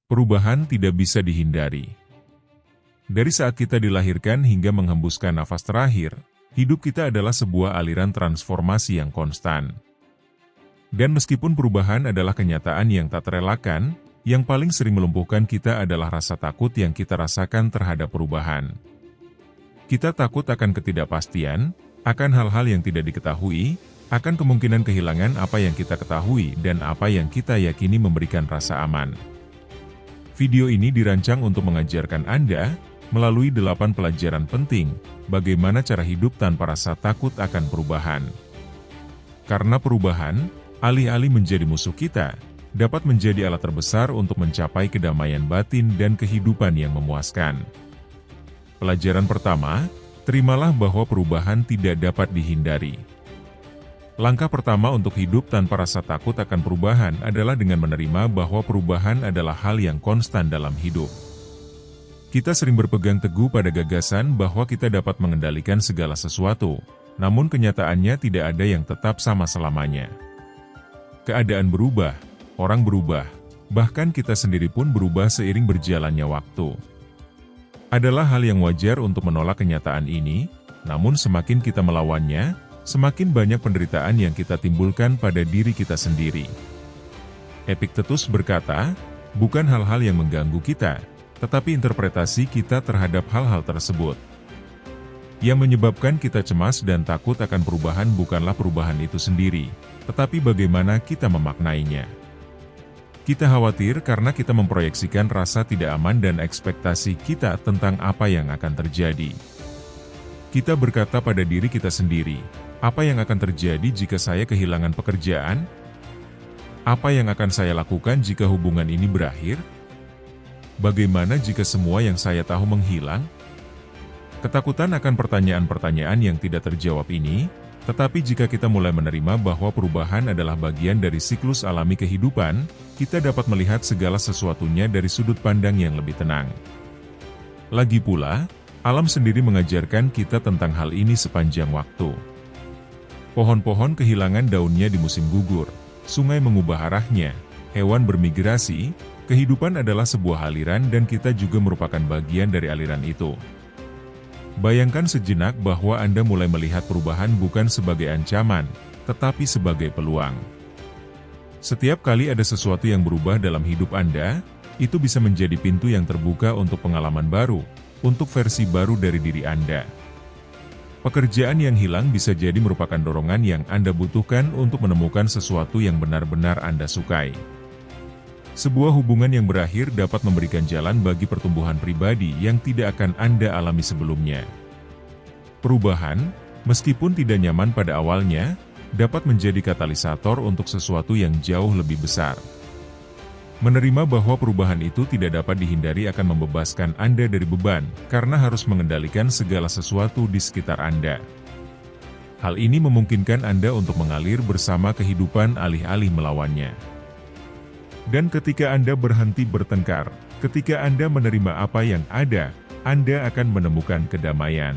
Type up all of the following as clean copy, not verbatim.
Perubahan tidak bisa dihindari. Dari saat kita dilahirkan hingga menghembuskan nafas terakhir, hidup kita adalah sebuah aliran transformasi yang konstan. Dan meskipun perubahan adalah kenyataan yang tak terelakkan, yang paling sering melumpuhkan kita adalah rasa takut yang kita rasakan terhadap perubahan. Kita takut akan ketidakpastian, akan hal-hal yang tidak diketahui, akan kemungkinan kehilangan apa yang kita ketahui dan apa yang kita yakini memberikan rasa aman. Video ini dirancang untuk mengajarkan Anda, melalui 8 pelajaran penting, bagaimana cara hidup tanpa rasa takut akan perubahan. Karena perubahan, alih-alih menjadi musuh kita, dapat menjadi alat terbesar untuk mencapai kedamaian batin dan kehidupan yang memuaskan. Pelajaran pertama, terimalah bahwa perubahan tidak dapat dihindari. Langkah pertama untuk hidup tanpa rasa takut akan perubahan adalah dengan menerima bahwa perubahan adalah hal yang konstan dalam hidup. Kita sering berpegang teguh pada gagasan bahwa kita dapat mengendalikan segala sesuatu, namun kenyataannya tidak ada yang tetap sama selamanya. Keadaan berubah, orang berubah, bahkan kita sendiri pun berubah seiring berjalannya waktu. Adalah hal yang wajar untuk menolak kenyataan ini, namun semakin kita melawannya, semakin banyak penderitaan yang kita timbulkan pada diri kita sendiri. Epictetus berkata, bukan hal-hal yang mengganggu kita, tetapi interpretasi kita terhadap hal-hal tersebut. Yang menyebabkan kita cemas dan takut akan perubahan bukanlah perubahan itu sendiri, tetapi bagaimana kita memaknainya. Kita khawatir karena kita memproyeksikan rasa tidak aman dan ekspektasi kita tentang apa yang akan terjadi. Kita berkata pada diri kita sendiri, apa yang akan terjadi jika saya kehilangan pekerjaan? Apa yang akan saya lakukan jika hubungan ini berakhir? Bagaimana jika semua yang saya tahu menghilang? Ketakutan akan pertanyaan-pertanyaan yang tidak terjawab ini, tetapi jika kita mulai menerima bahwa perubahan adalah bagian dari siklus alami kehidupan, kita dapat melihat segala sesuatunya dari sudut pandang yang lebih tenang. Lagi pula, alam sendiri mengajarkan kita tentang hal ini sepanjang waktu. Pohon-pohon kehilangan daunnya di musim gugur, sungai mengubah arahnya, hewan bermigrasi, kehidupan adalah sebuah aliran dan kita juga merupakan bagian dari aliran itu. Bayangkan sejenak bahwa Anda mulai melihat perubahan bukan sebagai ancaman, tetapi sebagai peluang. Setiap kali ada sesuatu yang berubah dalam hidup Anda, itu bisa menjadi pintu yang terbuka untuk pengalaman baru, untuk versi baru dari diri Anda. Pekerjaan yang hilang bisa jadi merupakan dorongan yang Anda butuhkan untuk menemukan sesuatu yang benar-benar Anda sukai. Sebuah hubungan yang berakhir dapat memberikan jalan bagi pertumbuhan pribadi yang tidak akan Anda alami sebelumnya. Perubahan, meskipun tidak nyaman pada awalnya, dapat menjadi katalisator untuk sesuatu yang jauh lebih besar. Menerima bahwa perubahan itu tidak dapat dihindari akan membebaskan Anda dari beban, karena harus mengendalikan segala sesuatu di sekitar Anda. Hal ini memungkinkan Anda untuk mengalir bersama kehidupan alih-alih melawannya. Dan ketika Anda berhenti bertengkar, ketika Anda menerima apa yang ada, Anda akan menemukan kedamaian.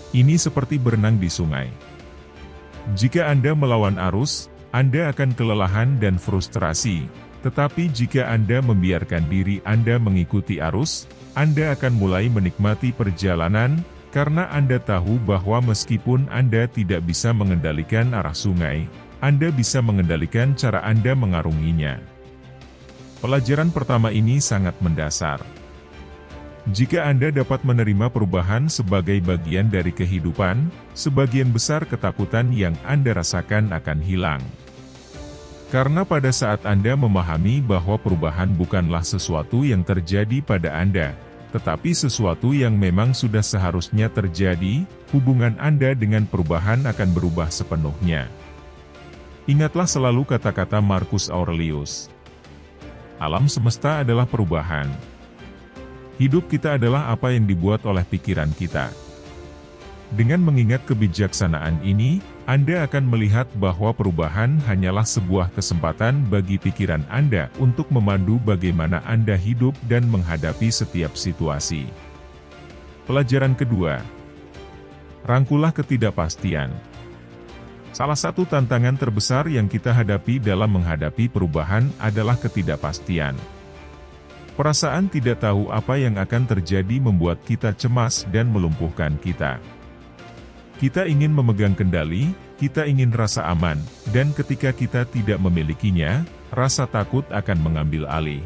Ini seperti berenang di sungai. Jika Anda melawan arus, Anda akan kelelahan dan frustrasi. Tetapi jika Anda membiarkan diri Anda mengikuti arus, Anda akan mulai menikmati perjalanan, karena Anda tahu bahwa meskipun Anda tidak bisa mengendalikan arah sungai, Anda bisa mengendalikan cara Anda mengarunginya. Pelajaran pertama ini sangat mendasar. Jika Anda dapat menerima perubahan sebagai bagian dari kehidupan, sebagian besar ketakutan yang Anda rasakan akan hilang. Karena pada saat Anda memahami bahwa perubahan bukanlah sesuatu yang terjadi pada Anda, tetapi sesuatu yang memang sudah seharusnya terjadi, hubungan Anda dengan perubahan akan berubah sepenuhnya. Ingatlah selalu kata-kata Marcus Aurelius. Alam semesta adalah perubahan. Hidup kita adalah apa yang dibuat oleh pikiran kita. Dengan mengingat kebijaksanaan ini, Anda akan melihat bahwa perubahan hanyalah sebuah kesempatan bagi pikiran Anda untuk memandu bagaimana Anda hidup dan menghadapi setiap situasi. Pelajaran kedua, rangkulah ketidakpastian. Salah satu tantangan terbesar yang kita hadapi dalam menghadapi perubahan adalah ketidakpastian. Perasaan tidak tahu apa yang akan terjadi membuat kita cemas dan melumpuhkan kita. Kita ingin memegang kendali, kita ingin rasa aman, dan ketika kita tidak memilikinya, rasa takut akan mengambil alih.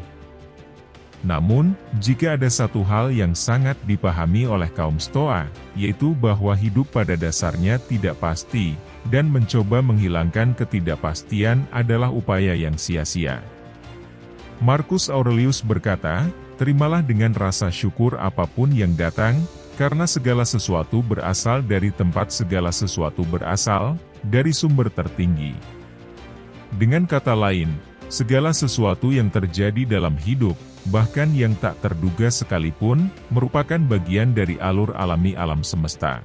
Namun, jika ada satu hal yang sangat dipahami oleh kaum Stoa, yaitu bahwa hidup pada dasarnya tidak pasti, dan mencoba menghilangkan ketidakpastian adalah upaya yang sia-sia. Marcus Aurelius berkata, "Terimalah dengan rasa syukur apapun yang datang, karena segala sesuatu berasal dari tempat segala sesuatu berasal, dari sumber tertinggi." Dengan kata lain, segala sesuatu yang terjadi dalam hidup, bahkan yang tak terduga sekalipun, merupakan bagian dari alur alami alam semesta.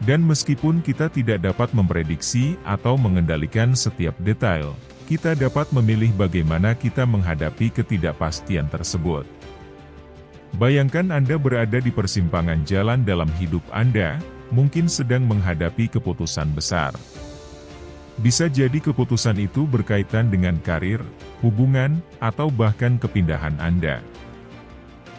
Dan meskipun kita tidak dapat memprediksi atau mengendalikan setiap detail, kita dapat memilih bagaimana kita menghadapi ketidakpastian tersebut. Bayangkan Anda berada di persimpangan jalan dalam hidup Anda, mungkin sedang menghadapi keputusan besar. Bisa jadi keputusan itu berkaitan dengan karir, hubungan, atau bahkan kepindahan Anda.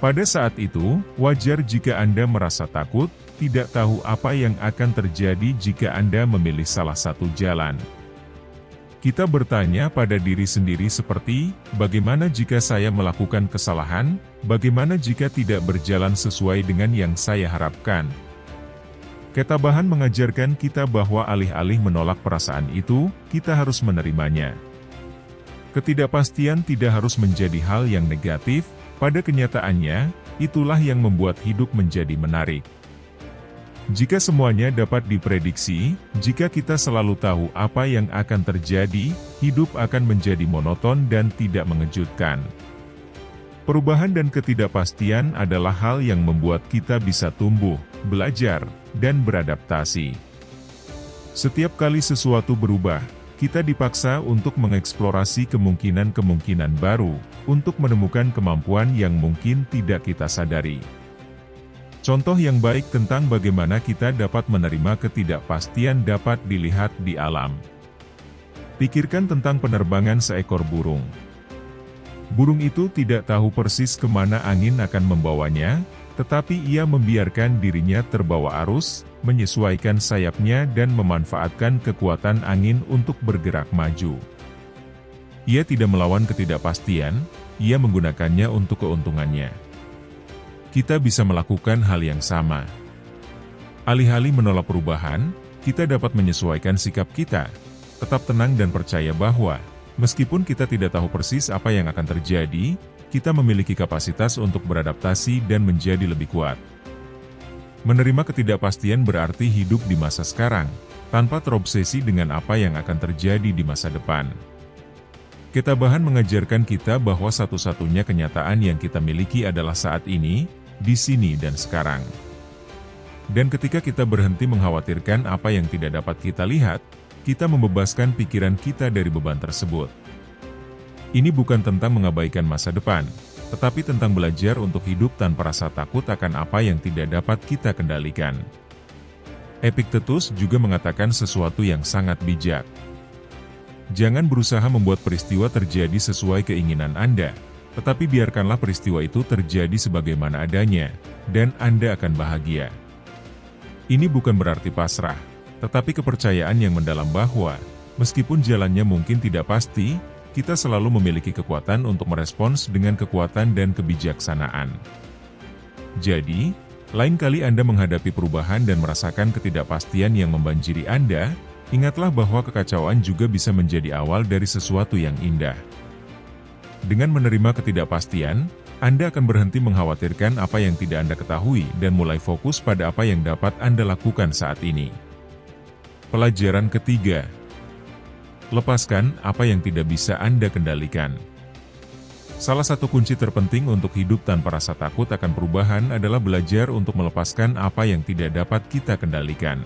Pada saat itu, wajar jika Anda merasa takut, tidak tahu apa yang akan terjadi jika Anda memilih salah satu jalan. Kita bertanya pada diri sendiri seperti, bagaimana jika saya melakukan kesalahan? Bagaimana jika tidak berjalan sesuai dengan yang saya harapkan? Ketabahan mengajarkan kita bahwa alih-alih menolak perasaan itu, kita harus menerimanya. Ketidakpastian tidak harus menjadi hal yang negatif, pada kenyataannya, itulah yang membuat hidup menjadi menarik. Jika semuanya dapat diprediksi, jika kita selalu tahu apa yang akan terjadi, hidup akan menjadi monoton dan tidak mengejutkan. Perubahan dan ketidakpastian adalah hal yang membuat kita bisa tumbuh, belajar, dan beradaptasi. Setiap kali sesuatu berubah, kita dipaksa untuk mengeksplorasi kemungkinan-kemungkinan baru, untuk menemukan kemampuan yang mungkin tidak kita sadari. Contoh yang baik tentang bagaimana kita dapat menerima ketidakpastian dapat dilihat di alam. Pikirkan tentang penerbangan seekor burung. Burung itu tidak tahu persis kemana angin akan membawanya, tetapi ia membiarkan dirinya terbawa arus, menyesuaikan sayapnya dan memanfaatkan kekuatan angin untuk bergerak maju. Ia tidak melawan ketidakpastian, ia menggunakannya untuk keuntungannya. Kita bisa melakukan hal yang sama. Alih-alih menolak perubahan, kita dapat menyesuaikan sikap kita. Tetap tenang dan percaya bahwa, meskipun kita tidak tahu persis apa yang akan terjadi, kita memiliki kapasitas untuk beradaptasi dan menjadi lebih kuat. Menerima ketidakpastian berarti hidup di masa sekarang, tanpa terobsesi dengan apa yang akan terjadi di masa depan. Ketabahan mengajarkan kita bahwa satu-satunya kenyataan yang kita miliki adalah saat ini, di sini dan sekarang. Dan ketika kita berhenti mengkhawatirkan apa yang tidak dapat kita lihat, kita membebaskan pikiran kita dari beban tersebut. Ini bukan tentang mengabaikan masa depan, tetapi tentang belajar untuk hidup tanpa rasa takut akan apa yang tidak dapat kita kendalikan. Epictetus juga mengatakan sesuatu yang sangat bijak. Jangan berusaha membuat peristiwa terjadi sesuai keinginan Anda, tetapi biarkanlah peristiwa itu terjadi sebagaimana adanya, dan Anda akan bahagia. Ini bukan berarti pasrah, tetapi kepercayaan yang mendalam bahwa, meskipun jalannya mungkin tidak pasti, kita selalu memiliki kekuatan untuk merespons dengan kekuatan dan kebijaksanaan. Jadi, lain kali Anda menghadapi perubahan dan merasakan ketidakpastian yang membanjiri Anda, ingatlah bahwa kekacauan juga bisa menjadi awal dari sesuatu yang indah. Dengan menerima ketidakpastian, Anda akan berhenti mengkhawatirkan apa yang tidak Anda ketahui dan mulai fokus pada apa yang dapat Anda lakukan saat ini. Pelajaran ketiga. Lepaskan apa yang tidak bisa Anda kendalikan. Salah satu kunci terpenting untuk hidup tanpa rasa takut akan perubahan adalah belajar untuk melepaskan apa yang tidak dapat kita kendalikan.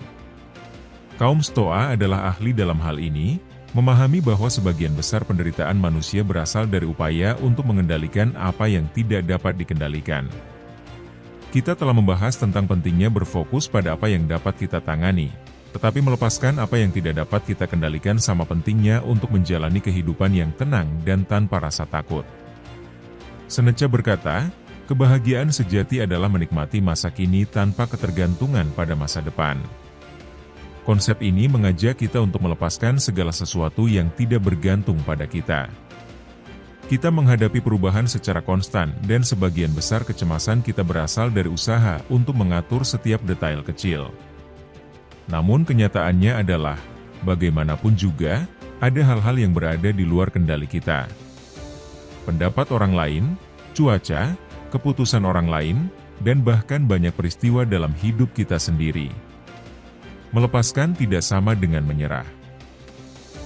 Kaum Stoa adalah ahli dalam hal ini, memahami bahwa sebagian besar penderitaan manusia berasal dari upaya untuk mengendalikan apa yang tidak dapat dikendalikan. Kita telah membahas tentang pentingnya berfokus pada apa yang dapat kita tangani, tetapi melepaskan apa yang tidak dapat kita kendalikan sama pentingnya untuk menjalani kehidupan yang tenang dan tanpa rasa takut. Seneca berkata, kebahagiaan sejati adalah menikmati masa kini tanpa ketergantungan pada masa depan. Konsep ini mengajak kita untuk melepaskan segala sesuatu yang tidak bergantung pada kita. Kita menghadapi perubahan secara konstan dan sebagian besar kecemasan kita berasal dari usaha untuk mengatur setiap detail kecil. Namun kenyataannya adalah, bagaimanapun juga, ada hal-hal yang berada di luar kendali kita. Pendapat orang lain, cuaca, keputusan orang lain, dan bahkan banyak peristiwa dalam hidup kita sendiri. Melepaskan tidak sama dengan menyerah.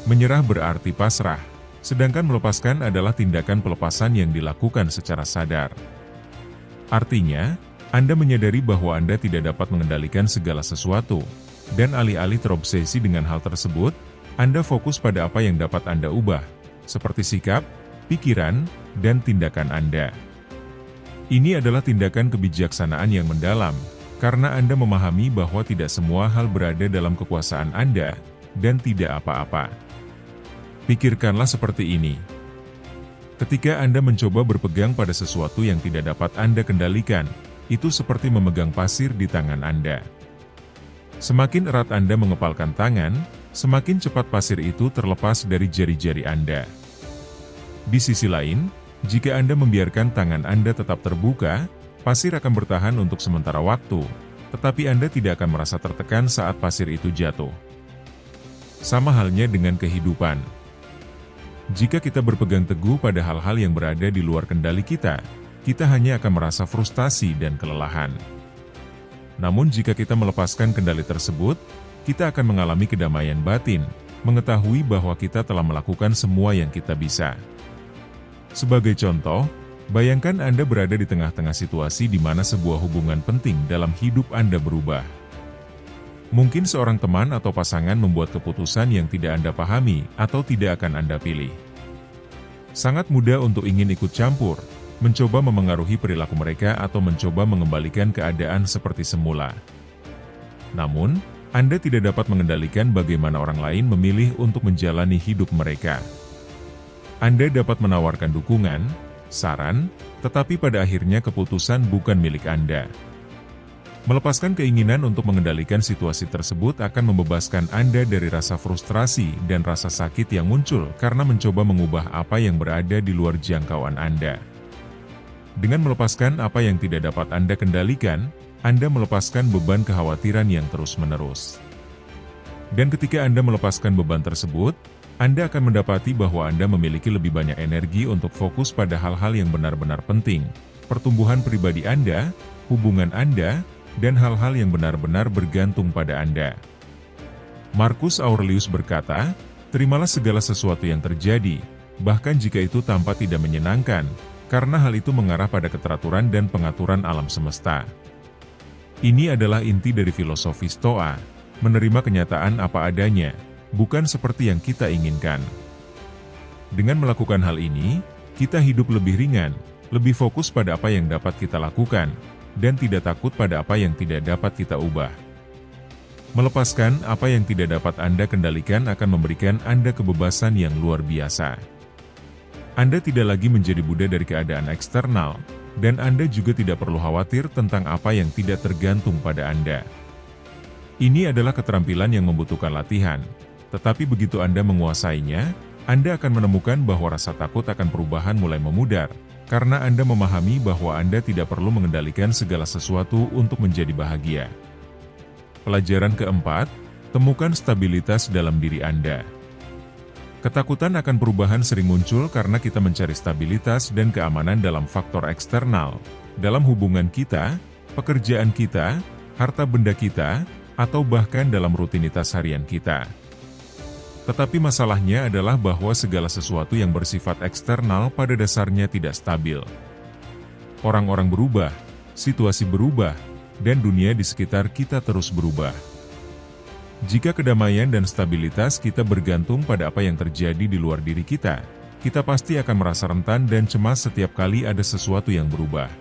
Menyerah berarti pasrah, sedangkan melepaskan adalah tindakan pelepasan yang dilakukan secara sadar. Artinya, Anda menyadari bahwa Anda tidak dapat mengendalikan segala sesuatu, dan alih-alih terobsesi dengan hal tersebut, Anda fokus pada apa yang dapat Anda ubah, seperti sikap, pikiran, dan tindakan Anda. Ini adalah tindakan kebijaksanaan yang mendalam, karena Anda memahami bahwa tidak semua hal berada dalam kekuasaan Anda, dan tidak apa-apa. Pikirkanlah seperti ini. Ketika Anda mencoba berpegang pada sesuatu yang tidak dapat Anda kendalikan, itu seperti memegang pasir di tangan Anda. Semakin erat Anda mengepalkan tangan, semakin cepat pasir itu terlepas dari jari-jari Anda. Di sisi lain, jika Anda membiarkan tangan Anda tetap terbuka, pasir akan bertahan untuk sementara waktu, tetapi Anda tidak akan merasa tertekan saat pasir itu jatuh. Sama halnya dengan kehidupan. Jika kita berpegang teguh pada hal-hal yang berada di luar kendali kita hanya akan merasa frustasi dan kelelahan. Namun jika kita melepaskan kendali tersebut, kita akan mengalami kedamaian batin, mengetahui bahwa kita telah melakukan semua yang kita bisa. Sebagai contoh, bayangkan Anda berada di tengah-tengah situasi di mana sebuah hubungan penting dalam hidup Anda berubah. Mungkin seorang teman atau pasangan membuat keputusan yang tidak Anda pahami atau tidak akan Anda pilih. Sangat mudah untuk ingin ikut campur, mencoba memengaruhi perilaku mereka atau mencoba mengembalikan keadaan seperti semula. Namun, Anda tidak dapat mengendalikan bagaimana orang lain memilih untuk menjalani hidup mereka. Anda dapat menawarkan dukungan, saran, tetapi pada akhirnya keputusan bukan milik Anda. Melepaskan keinginan untuk mengendalikan situasi tersebut akan membebaskan Anda dari rasa frustrasi dan rasa sakit yang muncul karena mencoba mengubah apa yang berada di luar jangkauan Anda. Dengan melepaskan apa yang tidak dapat Anda kendalikan, Anda melepaskan beban kekhawatiran yang terus-menerus. Dan ketika Anda melepaskan beban tersebut, Anda akan mendapati bahwa Anda memiliki lebih banyak energi untuk fokus pada hal-hal yang benar-benar penting, pertumbuhan pribadi Anda, hubungan Anda, dan hal-hal yang benar-benar bergantung pada Anda. Marcus Aurelius berkata, terimalah segala sesuatu yang terjadi, bahkan jika itu tampak tidak menyenangkan, karena hal itu mengarah pada keteraturan dan pengaturan alam semesta. Ini adalah inti dari filosofi Stoa, menerima kenyataan apa adanya, bukan seperti yang kita inginkan. Dengan melakukan hal ini, kita hidup lebih ringan, lebih fokus pada apa yang dapat kita lakukan, dan tidak takut pada apa yang tidak dapat kita ubah. Melepaskan apa yang tidak dapat Anda kendalikan akan memberikan Anda kebebasan yang luar biasa. Anda tidak lagi menjadi budak dari keadaan eksternal, dan Anda juga tidak perlu khawatir tentang apa yang tidak tergantung pada Anda. Ini adalah keterampilan yang membutuhkan latihan, tetapi begitu Anda menguasainya, Anda akan menemukan bahwa rasa takut akan perubahan mulai memudar, karena Anda memahami bahwa Anda tidak perlu mengendalikan segala sesuatu untuk menjadi bahagia. Pelajaran keempat, temukan stabilitas dalam diri Anda. Ketakutan akan perubahan sering muncul karena kita mencari stabilitas dan keamanan dalam faktor eksternal, dalam hubungan kita, pekerjaan kita, harta benda kita, atau bahkan dalam rutinitas harian kita. Tetapi masalahnya adalah bahwa segala sesuatu yang bersifat eksternal pada dasarnya tidak stabil. Orang-orang berubah, situasi berubah, dan dunia di sekitar kita terus berubah. Jika kedamaian dan stabilitas kita bergantung pada apa yang terjadi di luar diri kita pasti akan merasa rentan dan cemas setiap kali ada sesuatu yang berubah.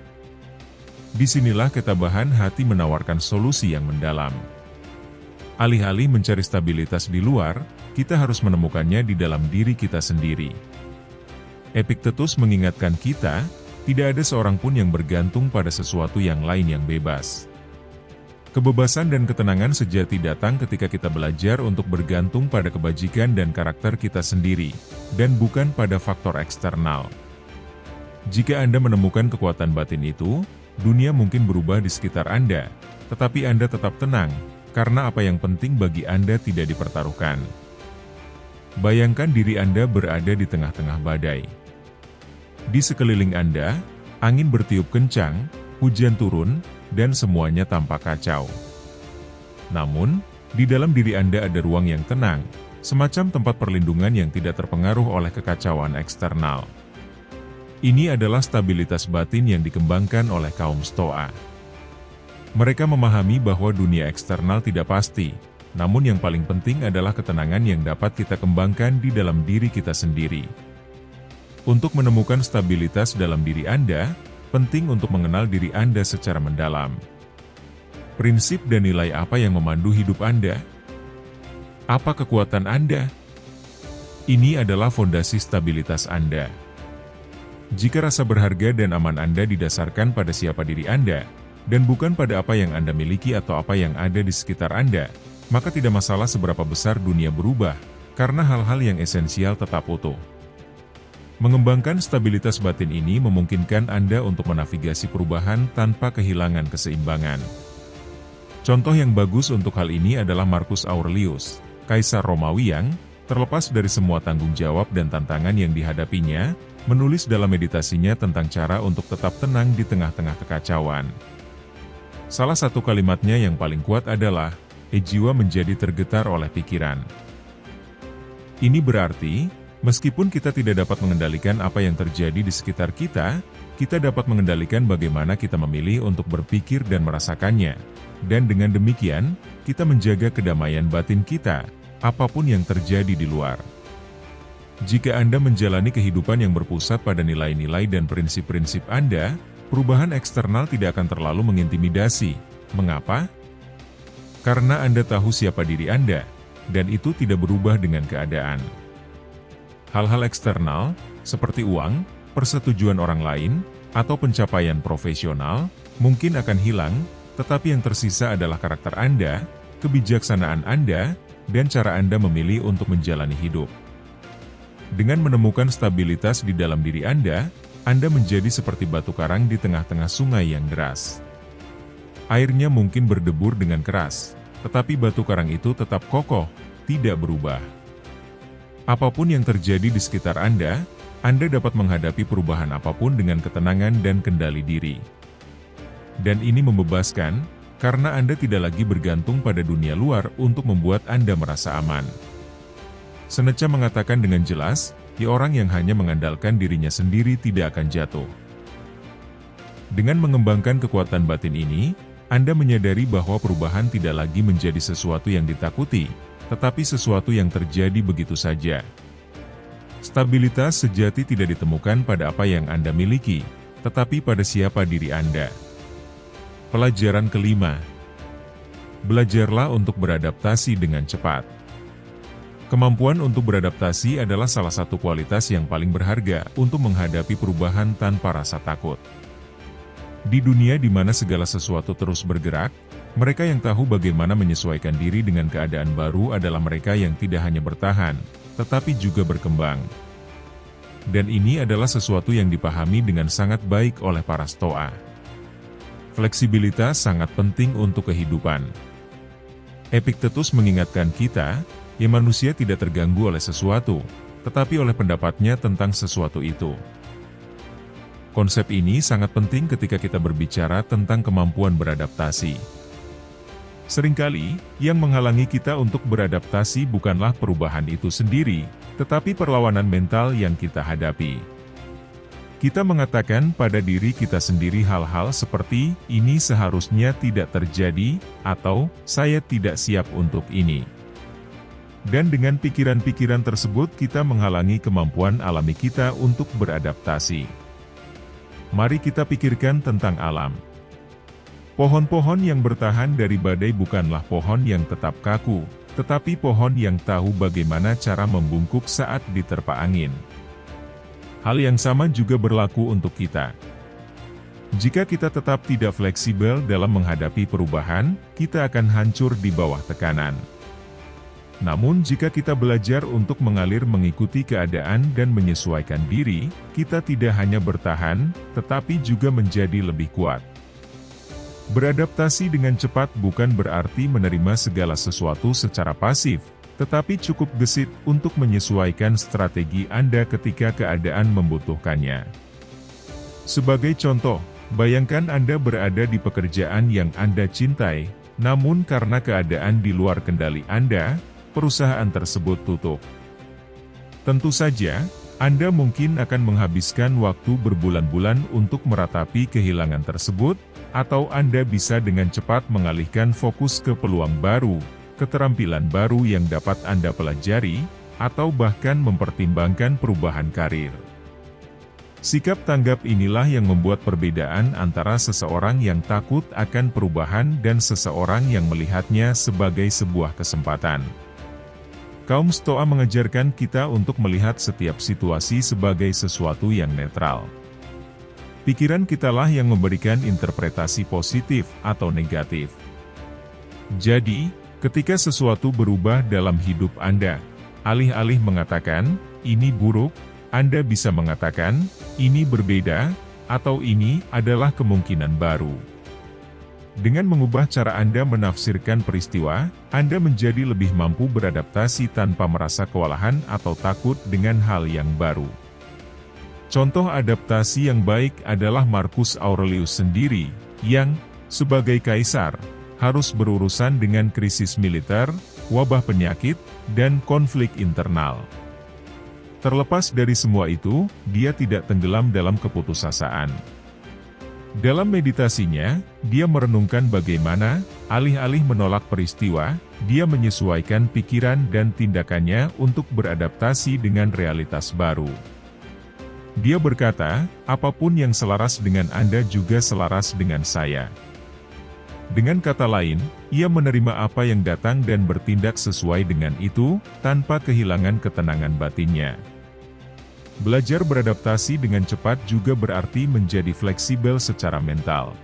Disinilah ketabahan hati menawarkan solusi yang mendalam. Alih-alih mencari stabilitas di luar, kita harus menemukannya di dalam diri kita sendiri. Epictetus mengingatkan kita, Tidak ada seorang pun yang bergantung pada sesuatu yang lain yang bebas. Kebebasan dan ketenangan sejati datang ketika kita belajar untuk bergantung pada kebajikan dan karakter kita sendiri, dan bukan pada faktor eksternal. Jika Anda menemukan kekuatan batin itu, dunia mungkin berubah di sekitar Anda, tetapi Anda tetap tenang, karena apa yang penting bagi Anda tidak dipertaruhkan. Bayangkan diri Anda berada di tengah-tengah badai. Di sekeliling Anda, angin bertiup kencang, hujan turun, dan semuanya tampak kacau. Namun, di dalam diri Anda ada ruang yang tenang, semacam tempat perlindungan yang tidak terpengaruh oleh kekacauan eksternal. Ini adalah stabilitas batin yang dikembangkan oleh kaum Stoa. Mereka memahami bahwa dunia eksternal tidak pasti, namun yang paling penting adalah ketenangan yang dapat kita kembangkan di dalam diri kita sendiri. Untuk menemukan stabilitas dalam diri Anda, penting untuk mengenal diri Anda secara mendalam. Prinsip dan nilai apa yang memandu hidup Anda? Apa kekuatan Anda? Ini adalah fondasi stabilitas Anda. Jika rasa berharga dan aman Anda didasarkan pada siapa diri Anda, dan bukan pada apa yang Anda miliki atau apa yang ada di sekitar Anda, maka tidak masalah seberapa besar dunia berubah, karena hal-hal yang esensial tetap utuh. Mengembangkan stabilitas batin ini memungkinkan Anda untuk menavigasi perubahan tanpa kehilangan keseimbangan. Contoh yang bagus untuk hal ini adalah Marcus Aurelius, Kaisar Romawi yang, terlepas dari semua tanggung jawab dan tantangan yang dihadapinya, menulis dalam meditasinya tentang cara untuk tetap tenang di tengah-tengah kekacauan. Salah satu kalimatnya yang paling kuat adalah, jiwa menjadi tergetar oleh pikiran. Ini berarti, meskipun kita tidak dapat mengendalikan apa yang terjadi di sekitar kita, kita dapat mengendalikan bagaimana kita memilih untuk berpikir dan merasakannya. Dan dengan demikian, kita menjaga kedamaian batin kita, apapun yang terjadi di luar. Jika Anda menjalani kehidupan yang berpusat pada nilai-nilai dan prinsip-prinsip Anda, perubahan eksternal tidak akan terlalu mengintimidasi. Mengapa? Karena Anda tahu siapa diri Anda, dan itu tidak berubah dengan keadaan. Hal-hal eksternal, seperti uang, persetujuan orang lain, atau pencapaian profesional, mungkin akan hilang, tetapi yang tersisa adalah karakter Anda, kebijaksanaan Anda, dan cara Anda memilih untuk menjalani hidup. Dengan menemukan stabilitas di dalam diri Anda menjadi seperti batu karang di tengah-tengah sungai yang deras. Airnya mungkin berdebur dengan keras, tetapi batu karang itu tetap kokoh, tidak berubah. Apapun yang terjadi di sekitar Anda dapat menghadapi perubahan apapun dengan ketenangan dan kendali diri. Dan ini membebaskan, karena Anda tidak lagi bergantung pada dunia luar untuk membuat Anda merasa aman. Seneca mengatakan dengan jelas, orang yang hanya mengandalkan dirinya sendiri tidak akan jatuh. Dengan mengembangkan kekuatan batin ini, Anda menyadari bahwa perubahan tidak lagi menjadi sesuatu yang ditakuti, tetapi sesuatu yang terjadi begitu saja. Stabilitas sejati tidak ditemukan pada apa yang Anda miliki, tetapi pada siapa diri Anda. Pelajaran kelima. Belajarlah untuk beradaptasi dengan cepat. Kemampuan untuk beradaptasi adalah salah satu kualitas yang paling berharga untuk menghadapi perubahan tanpa rasa takut. Di dunia di mana segala sesuatu terus bergerak, mereka yang tahu bagaimana menyesuaikan diri dengan keadaan baru adalah mereka yang tidak hanya bertahan, tetapi juga berkembang. Dan ini adalah sesuatu yang dipahami dengan sangat baik oleh para Stoa. Fleksibilitas sangat penting untuk kehidupan. Epictetus mengingatkan kita, manusia tidak terganggu oleh sesuatu, tetapi oleh pendapatnya tentang sesuatu itu. Konsep ini sangat penting ketika kita berbicara tentang kemampuan beradaptasi. Seringkali, yang menghalangi kita untuk beradaptasi bukanlah perubahan itu sendiri, tetapi perlawanan mental yang kita hadapi. Kita mengatakan pada diri kita sendiri hal-hal seperti, ini seharusnya tidak terjadi, atau, saya tidak siap untuk ini. Dan dengan pikiran-pikiran tersebut kita menghalangi kemampuan alami kita untuk beradaptasi. Mari kita pikirkan tentang alam. Pohon-pohon yang bertahan dari badai bukanlah pohon yang tetap kaku, tetapi pohon yang tahu bagaimana cara membungkuk saat diterpa angin. Hal yang sama juga berlaku untuk kita. Jika kita tetap tidak fleksibel dalam menghadapi perubahan, kita akan hancur di bawah tekanan. Namun jika kita belajar untuk mengalir mengikuti keadaan dan menyesuaikan diri, kita tidak hanya bertahan, tetapi juga menjadi lebih kuat. Beradaptasi dengan cepat bukan berarti menerima segala sesuatu secara pasif, tetapi cukup gesit untuk menyesuaikan strategi Anda ketika keadaan membutuhkannya. Sebagai contoh, bayangkan Anda berada di pekerjaan yang Anda cintai, namun karena keadaan di luar kendali Anda, perusahaan tersebut tutup. Tentu saja, Anda mungkin akan menghabiskan waktu berbulan-bulan untuk meratapi kehilangan tersebut, atau Anda bisa dengan cepat mengalihkan fokus ke peluang baru, keterampilan baru yang dapat Anda pelajari, atau bahkan mempertimbangkan perubahan karir. Sikap tanggap inilah yang membuat perbedaan antara seseorang yang takut akan perubahan dan seseorang yang melihatnya sebagai sebuah kesempatan. Kaum Stoa mengajarkan kita untuk melihat setiap situasi sebagai sesuatu yang netral. Pikiran kitalah yang memberikan interpretasi positif atau negatif. Jadi, ketika sesuatu berubah dalam hidup Anda, alih-alih mengatakan, "Ini buruk," Anda bisa mengatakan, "Ini berbeda," atau "Ini adalah kemungkinan baru." Dengan mengubah cara Anda menafsirkan peristiwa, Anda menjadi lebih mampu beradaptasi tanpa merasa kewalahan atau takut dengan hal yang baru. Contoh adaptasi yang baik adalah Marcus Aurelius sendiri, yang, sebagai kaisar, harus berurusan dengan krisis militer, wabah penyakit, dan konflik internal. Terlepas dari semua itu, dia tidak tenggelam dalam keputusasaan. Dalam meditasinya, dia merenungkan bagaimana, alih-alih menolak peristiwa, dia menyesuaikan pikiran dan tindakannya untuk beradaptasi dengan realitas baru. Dia berkata, "Apapun yang selaras dengan Anda juga selaras dengan saya." Dengan kata lain, ia menerima apa yang datang dan bertindak sesuai dengan itu, tanpa kehilangan ketenangan batinnya. Belajar beradaptasi dengan cepat juga berarti menjadi fleksibel secara mental.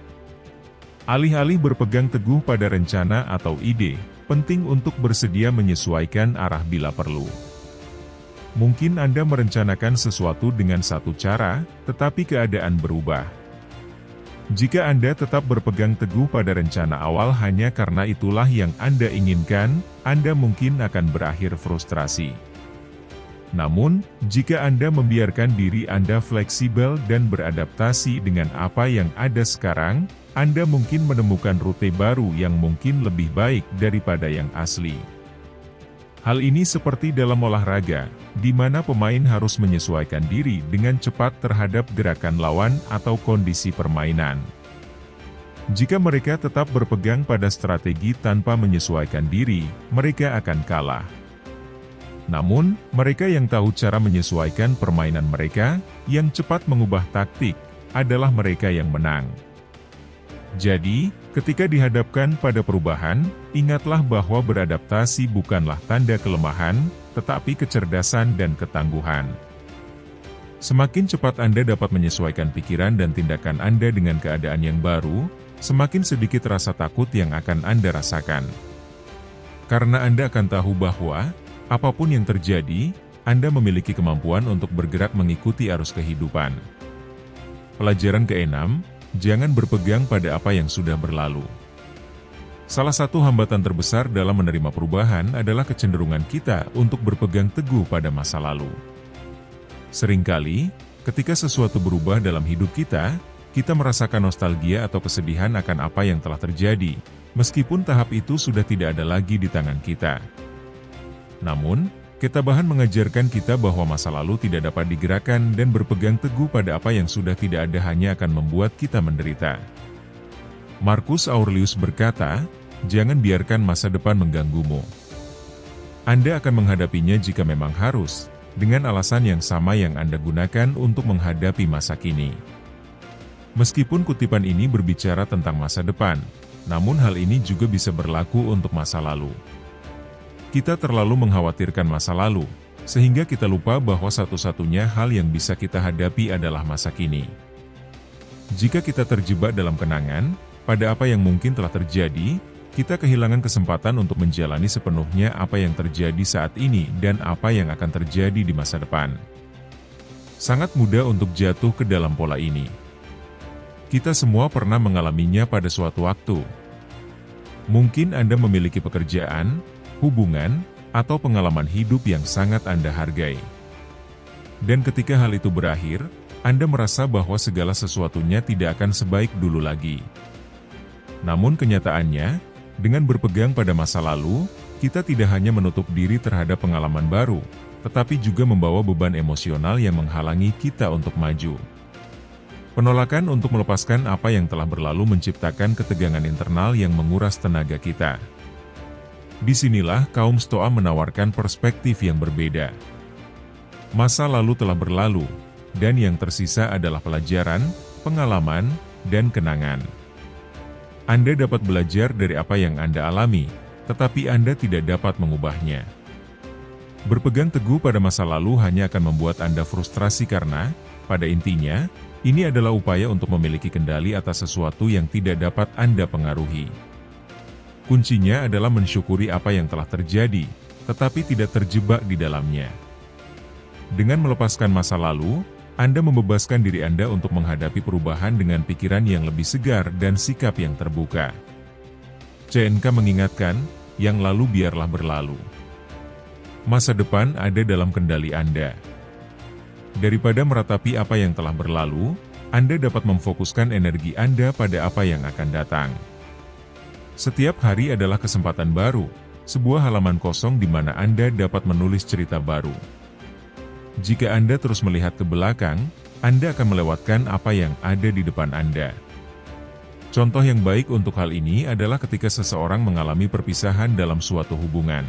Alih-alih berpegang teguh pada rencana atau ide, penting untuk bersedia menyesuaikan arah bila perlu. Mungkin Anda merencanakan sesuatu dengan satu cara, tetapi keadaan berubah. Jika Anda tetap berpegang teguh pada rencana awal hanya karena itulah yang Anda inginkan, Anda mungkin akan berakhir frustrasi. Namun, jika Anda membiarkan diri Anda fleksibel dan beradaptasi dengan apa yang ada sekarang, Anda mungkin menemukan rute baru yang mungkin lebih baik daripada yang asli. Hal ini seperti dalam olahraga, di mana pemain harus menyesuaikan diri dengan cepat terhadap gerakan lawan atau kondisi permainan. Jika mereka tetap berpegang pada strategi tanpa menyesuaikan diri, mereka akan kalah. Namun, mereka yang tahu cara menyesuaikan permainan mereka, yang cepat mengubah taktik, adalah mereka yang menang. Jadi, ketika dihadapkan pada perubahan, ingatlah bahwa beradaptasi bukanlah tanda kelemahan, tetapi kecerdasan dan ketangguhan. Semakin cepat Anda dapat menyesuaikan pikiran dan tindakan Anda dengan keadaan yang baru, semakin sedikit rasa takut yang akan Anda rasakan. Karena Anda akan tahu bahwa, apapun yang terjadi, Anda memiliki kemampuan untuk bergerak mengikuti arus kehidupan. Pelajaran ke-6, jangan berpegang pada apa yang sudah berlalu. Salah satu hambatan terbesar dalam menerima perubahan adalah kecenderungan kita untuk berpegang teguh pada masa lalu. Seringkali, ketika sesuatu berubah dalam hidup kita, kita merasakan nostalgia atau kesedihan akan apa yang telah terjadi, meskipun tahap itu sudah tidak ada lagi di tangan kita. Namun, ketabahan mengajarkan kita bahwa masa lalu tidak dapat digerakkan dan berpegang teguh pada apa yang sudah tidak ada hanya akan membuat kita menderita. Marcus Aurelius berkata, "Jangan biarkan masa depan mengganggumu. Anda akan menghadapinya jika memang harus, dengan alasan yang sama yang Anda gunakan untuk menghadapi masa kini." Meskipun kutipan ini berbicara tentang masa depan, namun hal ini juga bisa berlaku untuk masa lalu. Kita terlalu mengkhawatirkan masa lalu, sehingga kita lupa bahwa satu-satunya hal yang bisa kita hadapi adalah masa kini. Jika kita terjebak dalam kenangan, pada apa yang mungkin telah terjadi, kita kehilangan kesempatan untuk menjalani sepenuhnya apa yang terjadi saat ini dan apa yang akan terjadi di masa depan. Sangat mudah untuk jatuh ke dalam pola ini. Kita semua pernah mengalaminya pada suatu waktu. Mungkin Anda memiliki pekerjaan, hubungan, atau pengalaman hidup yang sangat Anda hargai. Dan ketika hal itu berakhir, Anda merasa bahwa segala sesuatunya tidak akan sebaik dulu lagi. Namun kenyataannya, dengan berpegang pada masa lalu, kita tidak hanya menutup diri terhadap pengalaman baru, tetapi juga membawa beban emosional yang menghalangi kita untuk maju. Penolakan untuk melepaskan apa yang telah berlalu menciptakan ketegangan internal yang menguras tenaga kita. Disinilah kaum Stoa menawarkan perspektif yang berbeda. Masa lalu telah berlalu, dan yang tersisa adalah pelajaran, pengalaman, dan kenangan. Anda dapat belajar dari apa yang Anda alami, tetapi Anda tidak dapat mengubahnya. Berpegang teguh pada masa lalu hanya akan membuat Anda frustrasi karena, pada intinya, ini adalah upaya untuk memiliki kendali atas sesuatu yang tidak dapat Anda pengaruhi. Kuncinya adalah mensyukuri apa yang telah terjadi, tetapi tidak terjebak di dalamnya. Dengan melepaskan masa lalu, Anda membebaskan diri Anda untuk menghadapi perubahan dengan pikiran yang lebih segar dan sikap yang terbuka. CNK mengingatkan, yang lalu biarlah berlalu. Masa depan ada dalam kendali Anda. Daripada meratapi apa yang telah berlalu, Anda dapat memfokuskan energi Anda pada apa yang akan datang. Setiap hari adalah kesempatan baru, sebuah halaman kosong di mana Anda dapat menulis cerita baru. Jika Anda terus melihat ke belakang, Anda akan melewatkan apa yang ada di depan Anda. Contoh yang baik untuk hal ini adalah ketika seseorang mengalami perpisahan dalam suatu hubungan.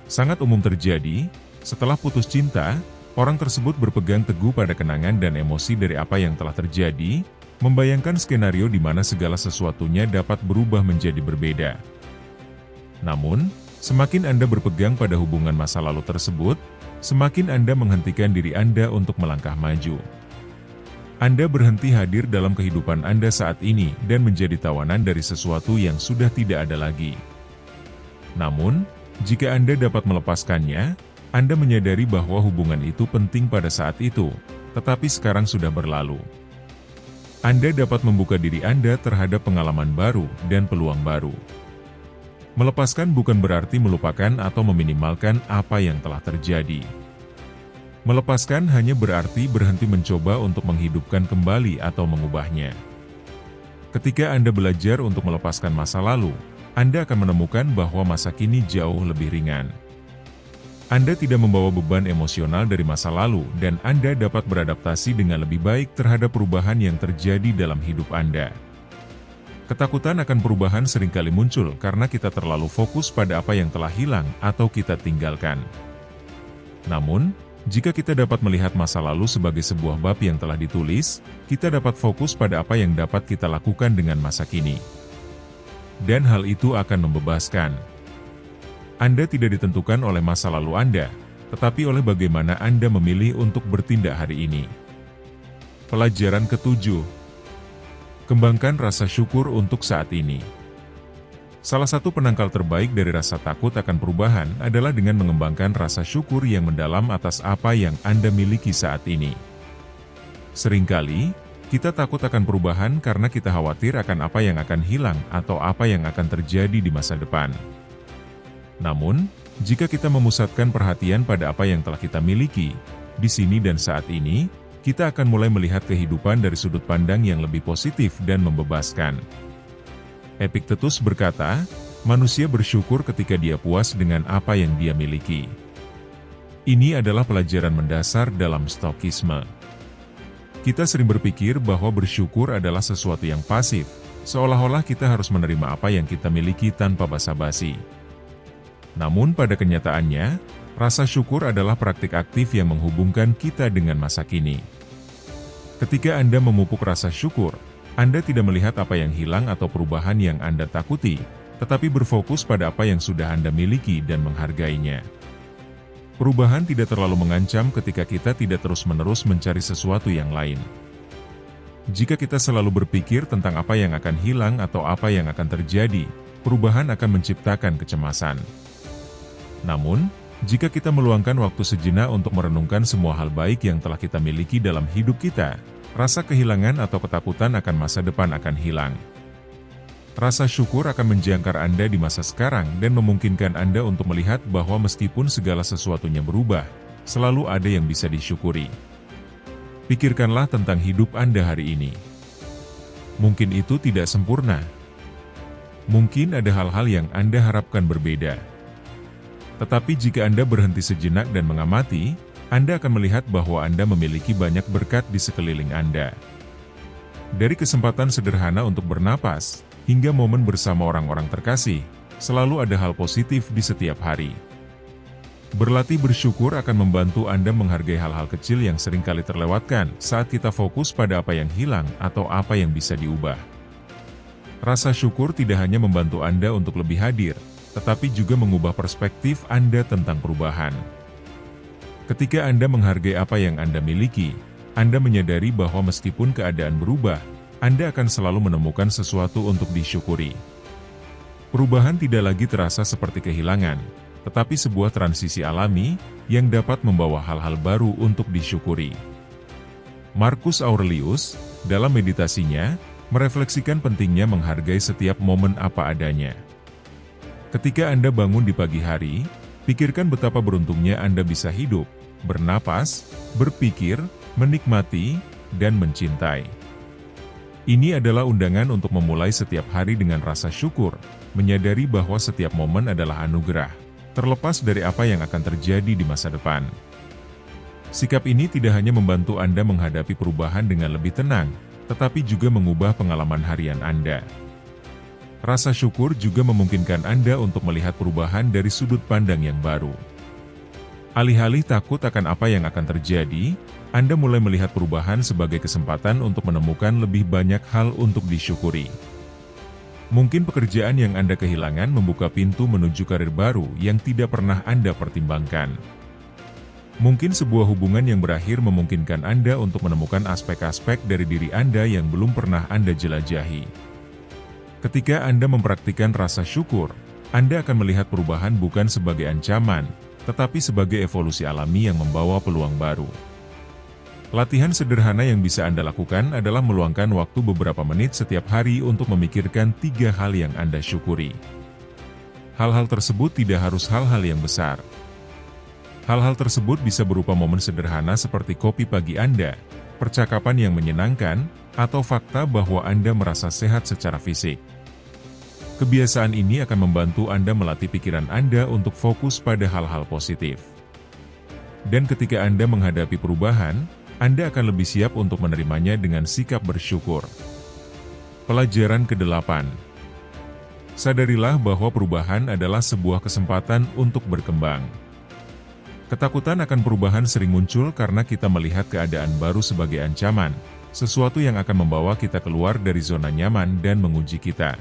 Sangat umum terjadi, setelah putus cinta, orang tersebut berpegang teguh pada kenangan dan emosi dari apa yang telah terjadi, membayangkan skenario di mana segala sesuatunya dapat berubah menjadi berbeda. Namun, semakin Anda berpegang pada hubungan masa lalu tersebut, semakin Anda menghentikan diri Anda untuk melangkah maju. Anda berhenti hadir dalam kehidupan Anda saat ini dan menjadi tawanan dari sesuatu yang sudah tidak ada lagi. Namun, jika Anda dapat melepaskannya, Anda menyadari bahwa hubungan itu penting pada saat itu, tetapi sekarang sudah berlalu. Anda dapat membuka diri Anda terhadap pengalaman baru dan peluang baru. Melepaskan bukan berarti melupakan atau meminimalkan apa yang telah terjadi. Melepaskan hanya berarti berhenti mencoba untuk menghidupkan kembali atau mengubahnya. Ketika Anda belajar untuk melepaskan masa lalu, Anda akan menemukan bahwa masa kini jauh lebih ringan. Anda tidak membawa beban emosional dari masa lalu dan Anda dapat beradaptasi dengan lebih baik terhadap perubahan yang terjadi dalam hidup Anda. Ketakutan akan perubahan seringkali muncul karena kita terlalu fokus pada apa yang telah hilang atau kita tinggalkan. Namun, jika kita dapat melihat masa lalu sebagai sebuah bab yang telah ditulis, kita dapat fokus pada apa yang dapat kita lakukan dengan masa kini. Dan hal itu akan membebaskan. Anda tidak ditentukan oleh masa lalu Anda, tetapi oleh bagaimana Anda memilih untuk bertindak hari ini. Pelajaran ke-7. Kembangkan rasa syukur untuk saat ini. Salah satu penangkal terbaik dari rasa takut akan perubahan adalah dengan mengembangkan rasa syukur yang mendalam atas apa yang Anda miliki saat ini. Seringkali, kita takut akan perubahan karena kita khawatir akan apa yang akan hilang atau apa yang akan terjadi di masa depan. Namun, jika kita memusatkan perhatian pada apa yang telah kita miliki, di sini dan saat ini, kita akan mulai melihat kehidupan dari sudut pandang yang lebih positif dan membebaskan. Epictetus berkata, manusia bersyukur ketika dia puas dengan apa yang dia miliki. Ini adalah pelajaran mendasar dalam Stoikisme. Kita sering berpikir bahwa bersyukur adalah sesuatu yang pasif, seolah-olah kita harus menerima apa yang kita miliki tanpa basa-basi. Namun pada kenyataannya, rasa syukur adalah praktik aktif yang menghubungkan kita dengan masa kini. Ketika Anda memupuk rasa syukur, Anda tidak melihat apa yang hilang atau perubahan yang Anda takuti, tetapi berfokus pada apa yang sudah Anda miliki dan menghargainya. Perubahan tidak terlalu mengancam ketika kita tidak terus-menerus mencari sesuatu yang lain. Jika kita selalu berpikir tentang apa yang akan hilang atau apa yang akan terjadi, perubahan akan menciptakan kecemasan. Namun, jika kita meluangkan waktu sejenak untuk merenungkan semua hal baik yang telah kita miliki dalam hidup kita, rasa kehilangan atau ketakutan akan masa depan akan hilang. Rasa syukur akan menjangkar Anda di masa sekarang dan memungkinkan Anda untuk melihat bahwa meskipun segala sesuatunya berubah, selalu ada yang bisa disyukuri. Pikirkanlah tentang hidup Anda hari ini. Mungkin itu tidak sempurna. Mungkin ada hal-hal yang Anda harapkan berbeda. Tetapi jika Anda berhenti sejenak dan mengamati, Anda akan melihat bahwa Anda memiliki banyak berkat di sekeliling Anda. Dari kesempatan sederhana untuk bernapas, hingga momen bersama orang-orang terkasih, selalu ada hal positif di setiap hari. Berlatih bersyukur akan membantu Anda menghargai hal-hal kecil yang seringkali terlewatkan saat kita fokus pada apa yang hilang atau apa yang bisa diubah. Rasa syukur tidak hanya membantu Anda untuk lebih hadir, tetapi juga mengubah perspektif Anda tentang perubahan. Ketika Anda menghargai apa yang Anda miliki, Anda menyadari bahwa meskipun keadaan berubah, Anda akan selalu menemukan sesuatu untuk disyukuri. Perubahan tidak lagi terasa seperti kehilangan, tetapi sebuah transisi alami yang dapat membawa hal-hal baru untuk disyukuri. Marcus Aurelius, dalam meditasinya, merefleksikan pentingnya menghargai setiap momen apa adanya. Ketika Anda bangun di pagi hari, pikirkan betapa beruntungnya Anda bisa hidup, bernapas, berpikir, menikmati, dan mencintai. Ini adalah undangan untuk memulai setiap hari dengan rasa syukur, menyadari bahwa setiap momen adalah anugerah, terlepas dari apa yang akan terjadi di masa depan. Sikap ini tidak hanya membantu Anda menghadapi perubahan dengan lebih tenang, tetapi juga mengubah pengalaman harian Anda. Rasa syukur juga memungkinkan Anda untuk melihat perubahan dari sudut pandang yang baru. Alih-alih takut akan apa yang akan terjadi, Anda mulai melihat perubahan sebagai kesempatan untuk menemukan lebih banyak hal untuk disyukuri. Mungkin pekerjaan yang Anda kehilangan membuka pintu menuju karir baru yang tidak pernah Anda pertimbangkan. Mungkin sebuah hubungan yang berakhir memungkinkan Anda untuk menemukan aspek-aspek dari diri Anda yang belum pernah Anda jelajahi. Ketika Anda mempraktikkan rasa syukur, Anda akan melihat perubahan bukan sebagai ancaman, tetapi sebagai evolusi alami yang membawa peluang baru. Latihan sederhana yang bisa Anda lakukan adalah meluangkan waktu beberapa menit setiap hari untuk memikirkan 3 hal yang Anda syukuri. Hal-hal tersebut tidak harus hal-hal yang besar. Hal-hal tersebut bisa berupa momen sederhana seperti kopi pagi Anda, percakapan yang menyenangkan, atau fakta bahwa Anda merasa sehat secara fisik. Kebiasaan ini akan membantu Anda melatih pikiran Anda untuk fokus pada hal-hal positif. Dan ketika Anda menghadapi perubahan, Anda akan lebih siap untuk menerimanya dengan sikap bersyukur. Pelajaran ke-8. Sadarilah bahwa perubahan adalah sebuah kesempatan untuk berkembang. Ketakutan akan perubahan sering muncul karena kita melihat keadaan baru sebagai ancaman, sesuatu yang akan membawa kita keluar dari zona nyaman dan menguji kita.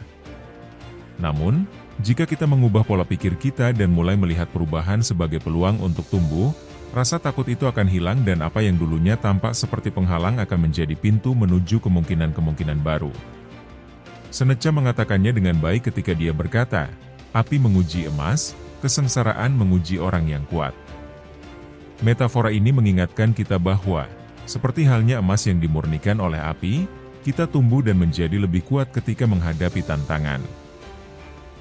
Namun, jika kita mengubah pola pikir kita dan mulai melihat perubahan sebagai peluang untuk tumbuh, rasa takut itu akan hilang dan apa yang dulunya tampak seperti penghalang akan menjadi pintu menuju kemungkinan-kemungkinan baru. Seneca mengatakannya dengan baik ketika dia berkata, "Api menguji emas, kesengsaraan menguji orang yang kuat." Metafora ini mengingatkan kita bahwa, seperti halnya emas yang dimurnikan oleh api, kita tumbuh dan menjadi lebih kuat ketika menghadapi tantangan.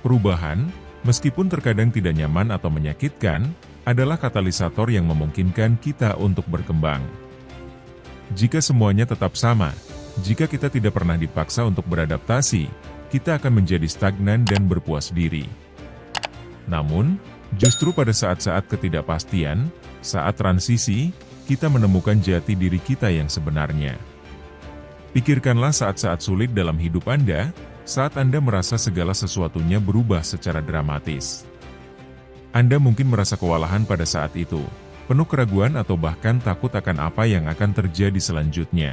Perubahan, meskipun terkadang tidak nyaman atau menyakitkan, adalah katalisator yang memungkinkan kita untuk berkembang. Jika semuanya tetap sama, jika kita tidak pernah dipaksa untuk beradaptasi, kita akan menjadi stagnan dan berpuas diri. Namun, justru pada saat-saat ketidakpastian, saat transisi, kita menemukan jati diri kita yang sebenarnya. Pikirkanlah saat-saat sulit dalam hidup Anda, saat Anda merasa segala sesuatunya berubah secara dramatis. Anda mungkin merasa kewalahan pada saat itu, penuh keraguan atau bahkan takut akan apa yang akan terjadi selanjutnya.